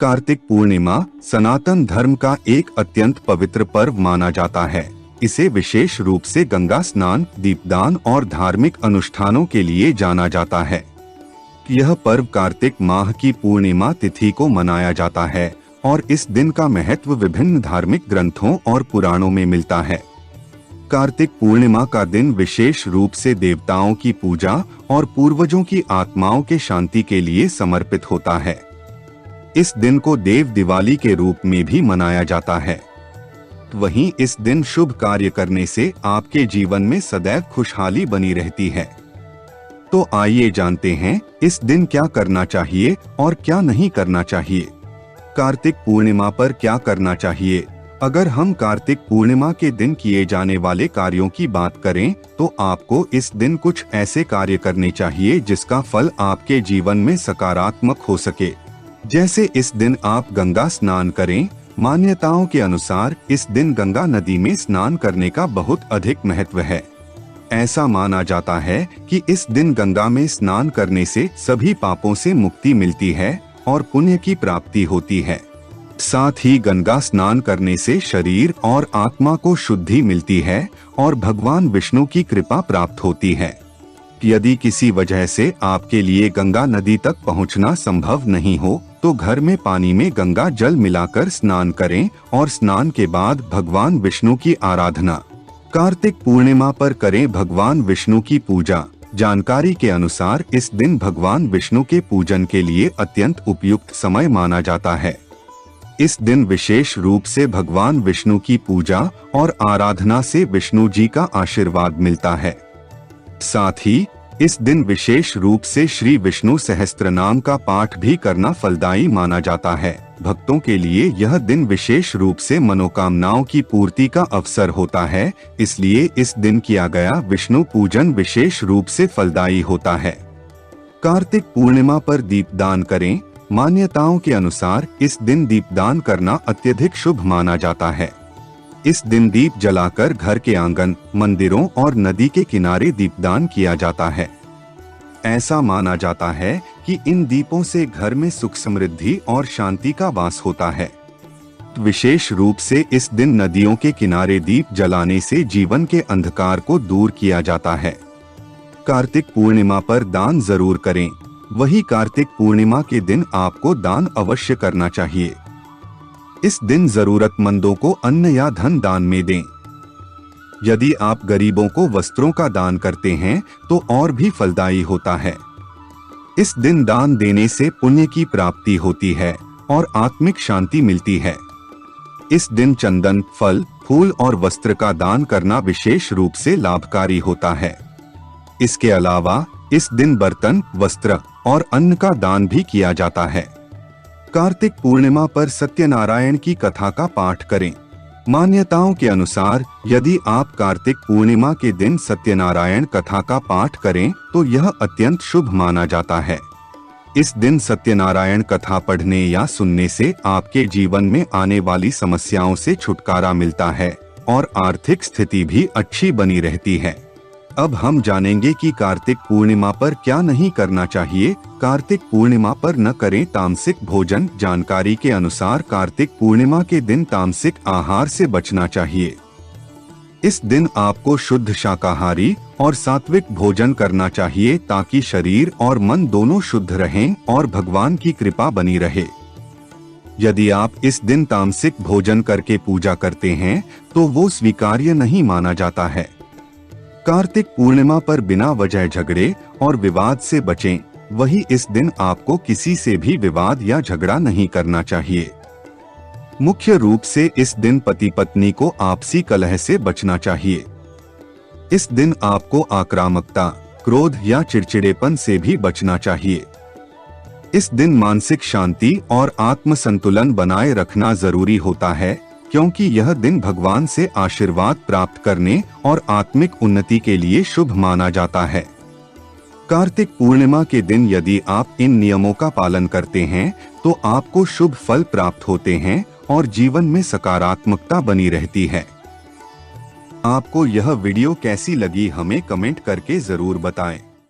कार्तिक पूर्णिमा सनातन धर्म का एक अत्यंत पवित्र पर्व माना जाता है। इसे विशेष रूप से गंगा स्नान, दीपदान और धार्मिक अनुष्ठानों के लिए जाना जाता है। यह पर्व कार्तिक माह की पूर्णिमा तिथि को मनाया जाता है और इस दिन का महत्व विभिन्न धार्मिक ग्रंथों और पुराणों में मिलता है। कार्तिक पूर्णिमा का दिन विशेष रूप से देवताओं की पूजा और पूर्वजों की आत्माओं के शांति के लिए समर्पित होता है। इस दिन को देव दिवाली के रूप में भी मनाया जाता है। वहीं इस दिन शुभ कार्य करने से आपके जीवन में सदैव खुशहाली बनी रहती है। तो आइए जानते हैं इस दिन क्या करना चाहिए और क्या नहीं करना चाहिए। कार्तिक पूर्णिमा पर क्या करना चाहिए? अगर हम कार्तिक पूर्णिमा के दिन किए जाने वाले कार्यों की बात करें तो आपको इस दिन कुछ ऐसे कार्य करने चाहिए जिसका फल आपके जीवन में सकारात्मक हो सके। जैसे इस दिन आप गंगा स्नान करें। मान्यताओं के अनुसार इस दिन गंगा नदी में स्नान करने का बहुत अधिक महत्व है। ऐसा माना जाता है कि इस दिन गंगा में स्नान करने से सभी पापों से मुक्ति मिलती है और पुण्य की प्राप्ति होती है। साथ ही गंगा स्नान करने से शरीर और आत्मा को शुद्धि मिलती है और भगवान विष्णु की कृपा प्राप्त होती है। यदि किसी वजह से आपके लिए गंगा नदी तक पहुंचना संभव नहीं हो तो घर में पानी में गंगा जल मिलाकर स्नान करें और स्नान के बाद भगवान विष्णु की आराधना। कार्तिक पूर्णिमा पर करें भगवान विष्णु की पूजा। जानकारी के अनुसार इस दिन भगवान विष्णु के पूजन के लिए अत्यंत उपयुक्त समय माना जाता है। इस दिन विशेष रूप से भगवान विष्णु की पूजा और आराधना से विष्णु जी का आशीर्वाद मिलता है। साथ ही इस दिन विशेष रूप से श्री विष्णु सहस्त्रनाम का पाठ भी करना फलदायी माना जाता है। भक्तों के लिए यह दिन विशेष रूप से मनोकामनाओं की पूर्ति का अवसर होता है, इसलिए इस दिन किया गया विष्णु पूजन विशेष रूप से फलदायी होता है। कार्तिक पूर्णिमा पर दीपदान करें। मान्यताओं के अनुसार इस दिन दीपदान करना अत्यधिक शुभ माना जाता है। इस दिन दीप जलाकर घर के आंगन, मंदिरों और नदी के किनारे दीपदान किया जाता है। ऐसा माना जाता है कि इन दीपों से घर में सुख, समृद्धि और शांति का वास होता है। विशेष रूप से इस दिन नदियों के किनारे दीप जलाने से जीवन के अंधकार को दूर किया जाता है। कार्तिक पूर्णिमा पर दान जरूर करें। वही कार्तिक पूर्णिमा के दिन आपको दान अवश्य करना चाहिए। इस दिन जरूरतमंदों को अन्न या धन दान में दें। यदि आप गरीबों को वस्त्रों का दान करते हैं तो और भी फलदायी होता है। इस दिन दान देने से पुण्य की प्राप्ति होती है और आत्मिक शांति मिलती है। इस दिन चंदन, फल, फूल और वस्त्र का दान करना विशेष रूप से लाभकारी होता है। इसके अलावा इस दिन बर्तन, वस्त्र और अन्न का दान भी किया जाता है। कार्तिक पूर्णिमा पर सत्यनारायण की कथा का पाठ करें। मान्यताओं के अनुसार यदि आप कार्तिक पूर्णिमा के दिन सत्यनारायण कथा का पाठ करें तो यह अत्यंत शुभ माना जाता है। इस दिन सत्यनारायण कथा पढ़ने या सुनने से आपके जीवन में आने वाली समस्याओं से छुटकारा मिलता है और आर्थिक स्थिति भी अच्छी बनी रहती है। अब हम जानेंगे कि कार्तिक पूर्णिमा पर क्या नहीं करना चाहिए। कार्तिक पूर्णिमा पर न करें तामसिक भोजन। जानकारी के अनुसार कार्तिक पूर्णिमा के दिन तामसिक आहार से बचना चाहिए। इस दिन आपको शुद्ध शाकाहारी और सात्विक भोजन करना चाहिए ताकि शरीर और मन दोनों शुद्ध रहें और भगवान की कृपा बनी रहे। यदि आप इस दिन तामसिक भोजन करके पूजा करते हैं तो वो स्वीकार्य नहीं माना जाता है। कार्तिक पूर्णिमा पर बिना वजह झगड़े और विवाद से बचें। वही इस दिन आपको किसी से भी विवाद या झगड़ा नहीं करना चाहिए। मुख्य रूप से इस दिन पति पत्नी को आपसी कलह से बचना चाहिए। इस दिन आपको आक्रामकता, क्रोध या चिड़चिड़ेपन से भी बचना चाहिए। इस दिन मानसिक शांति और आत्म संतुलन बनाए रखना जरूरी होता है क्योंकि यह दिन भगवान से आशीर्वाद प्राप्त करने और आत्मिक उन्नति के लिए शुभ माना जाता है। कार्तिक पूर्णिमा के दिन यदि आप इन नियमों का पालन करते हैं तो आपको शुभ फल प्राप्त होते हैं और जीवन में सकारात्मकता बनी रहती है। आपको यह वीडियो कैसी लगी हमें कमेंट करके जरूर बताएं।